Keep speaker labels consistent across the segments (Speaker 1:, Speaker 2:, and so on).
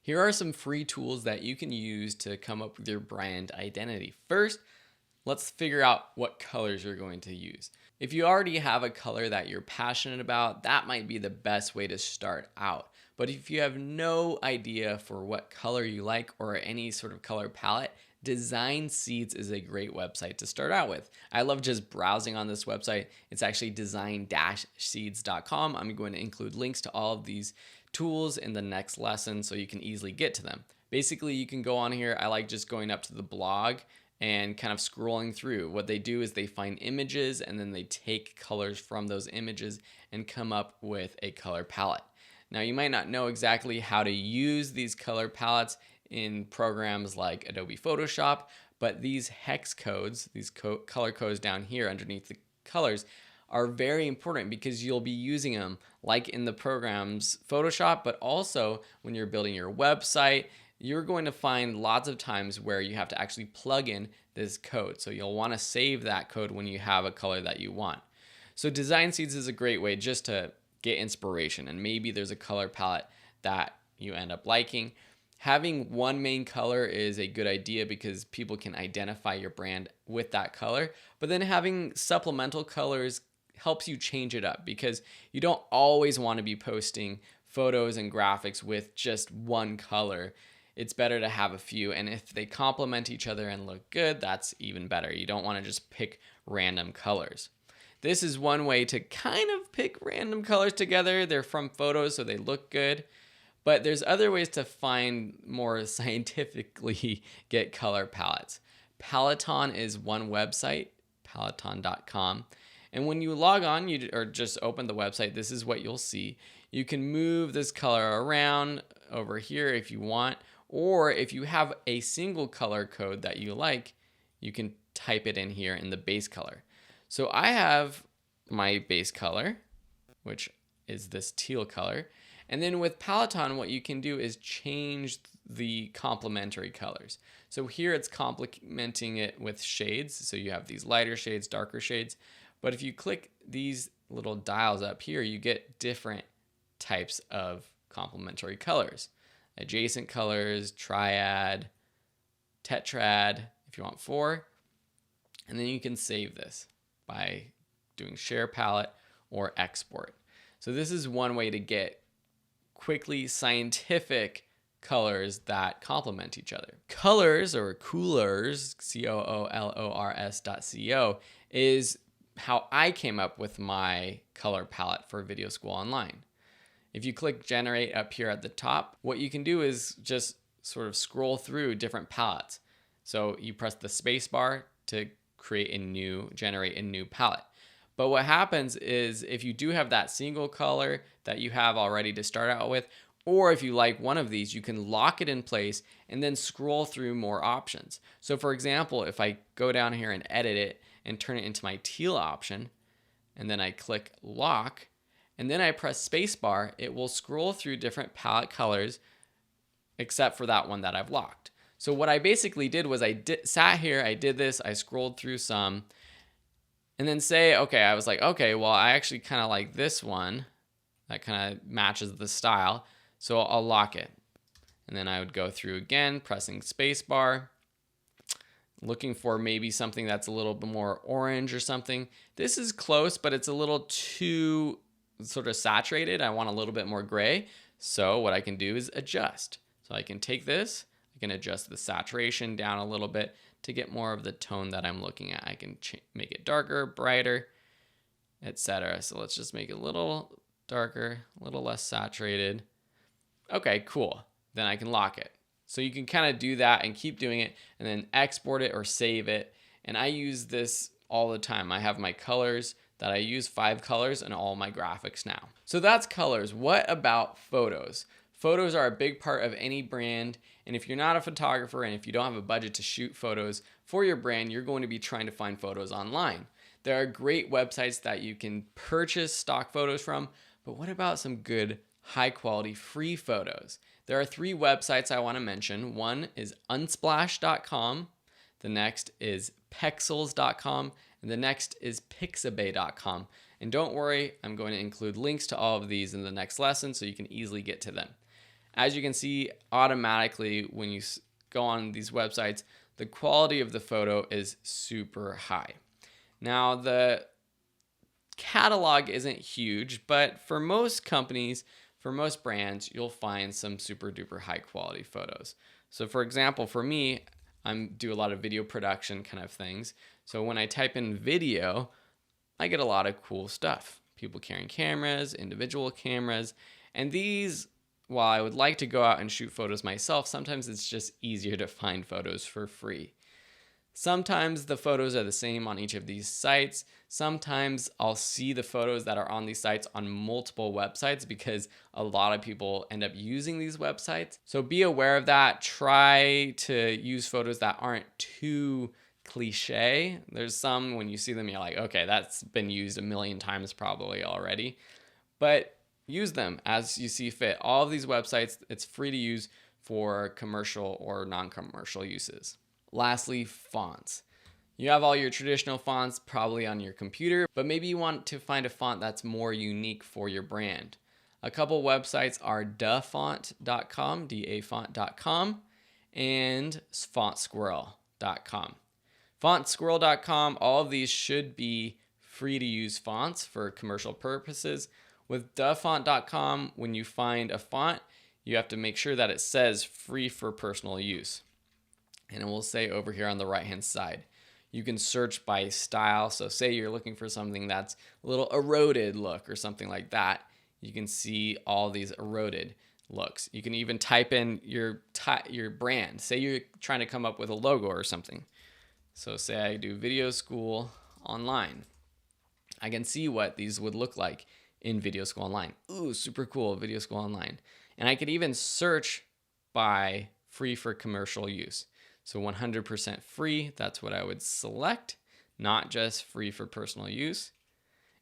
Speaker 1: Here are some free tools that you can use to come up with your brand identity. First, let's figure out what colors you're going to use. If you already have a color that you're passionate about, that might be the best way to start out. But if you have no idea for what color you like or any sort of color palette, Design Seeds is a great website to start out with. I love just browsing on this website. It's actually design-seeds.com. I'm going to include links to all of these tools in the next lesson so you can easily get to them. Basically, you can go on here. I like just going up to the blog and kind of scrolling through. What they do is they find images and then they take colors from those images and come up with a color palette. Now, you might not know exactly how to use these color palettes in programs like Adobe Photoshop, but these hex codes, these color codes down here underneath the colors, are very important because you'll be using them like in the programs Photoshop, but also when you're building your website, you're going to find lots of times where you have to actually plug in this code. So you'll want to save that code when you have a color that you want. So Design Seeds is a great way just to get inspiration, and maybe there's a color palette that you end up liking. Having one main color is a good idea because people can identify your brand with that color, but then having supplemental colors helps you change it up because you don't always want to be posting photos and graphics with just one color. It's better to have a few, and if they complement each other and look good, that's even better. You don't want to just pick random colors. This is one way to kind of pick random colors together. They're from photos, so they look good. But there's other ways to find more scientifically get color palettes. Peloton is one website, peloton.com. And when you log on or just open the website, this is what you'll see. You can move this color around over here if you want, or if you have a single color code that you like, you can type it in here in the base color. So I have my base color, which is this teal color. And then with Peloton, what you can do is change the complementary colors. So here it's complementing it with shades. So you have these lighter shades, darker shades. But if you click these little dials up here, you get different types of complementary colors. Adjacent colors, triad, tetrad, if you want 4. And then you can save this by doing share palette or export. So this is one way to get quickly scientific colors that complement each other. Colors or Coolors, COOLORS.co, is how I came up with my color palette for Video School Online. If you click generate up here at the top, what you can do is just sort of scroll through different palettes. So you press the space bar to generate a new palette. But what happens is if you do have that single color that you have already to start out with, or if you like one of these, you can lock it in place and then scroll through more options. So for example, if I go down here and edit it and turn it into my teal option, and then I click lock, and then I press spacebar, it will scroll through different palette colors except for that one that I've locked. So what I basically did was sat here, I did this, I scrolled through some, and then I was like, okay, well, I actually kind of like this one that kind of matches the style, so I'll lock it. And then I would go through again, pressing spacebar, looking for maybe something that's a little bit more orange or something. This is close, but it's a little too sort of saturated. I want a little bit more gray. So what I can do is adjust. So I can take this, I can adjust the saturation down a little bit to get more of the tone that I'm looking at. I can make it darker, brighter, etc. So let's just make it a little darker, a little less saturated. Okay, cool. Then I can lock it. So you can kind of do that and keep doing it and then export it or save it. And I use this all the time. I have my colors that I use 5 colors in all my graphics now. So that's colors. What about photos? Photos are a big part of any brand. And if you're not a photographer and if you don't have a budget to shoot photos for your brand, you're going to be trying to find photos online. There are great websites that you can purchase stock photos from, but what about some good high quality free photos? There are 3 websites I want to mention. One is unsplash.com, the next is pexels.com, and the next is pixabay.com. And don't worry, I'm going to include links to all of these in the next lesson so you can easily get to them. As you can see, automatically when you go on these websites, the quality of the photo is super high. Now, the catalog isn't huge, but for most companies, for most brands, you'll find some super duper high quality photos. So for example, for me, I do a lot of video production kind of things. So when I type in video, I get a lot of cool stuff. People carrying cameras, individual cameras, and these, while I would like to go out and shoot photos myself, sometimes it's just easier to find photos for free. Sometimes the photos are the same on each of these sites. Sometimes I'll see the photos that are on these sites on multiple websites because a lot of people end up using these websites. So be aware of that. Try to use photos that aren't too cliche. There's some when you see them, you're like, okay, that's been used a million times probably already. But use them as you see fit. All of these websites, it's free to use for commercial or non-commercial uses. Lastly, fonts. You have all your traditional fonts probably on your computer, but maybe you want to find a font that's more unique for your brand. A couple websites are dafont.com, dafont.com, and fontsquirrel.com. Fontsquirrel.com, all of these should be free to use fonts for commercial purposes. With dafont.com, when you find a font, you have to make sure that it says free for personal use. And it will say over here on the right hand side. You can search by style. So say you're looking for something that's a little eroded look or something like that. You can see all these eroded looks. You can even type in your brand. Say you're trying to come up with a logo or something. So say I do video school online. I can see what these would look like in video school online. Ooh, super cool, video school online. And I could even search by free for commercial use. So 100% free, that's what I would select, not just free for personal use.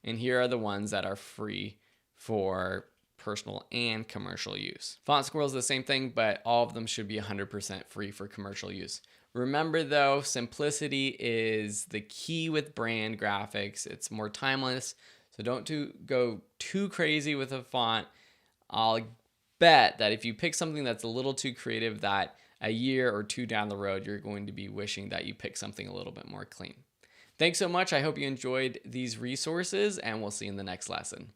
Speaker 1: And here are the ones that are free for personal and commercial use. Font Squirrel is the same thing, but all of them should be 100% free for commercial use. Remember though, simplicity is the key with brand graphics. It's more timeless, so don't go too crazy with a font. I'll bet that if you pick something that's a little too creative, that a year or two down the road, you're going to be wishing that you picked something a little bit more clean. Thanks so much. I hope you enjoyed these resources, and we'll see you in the next lesson.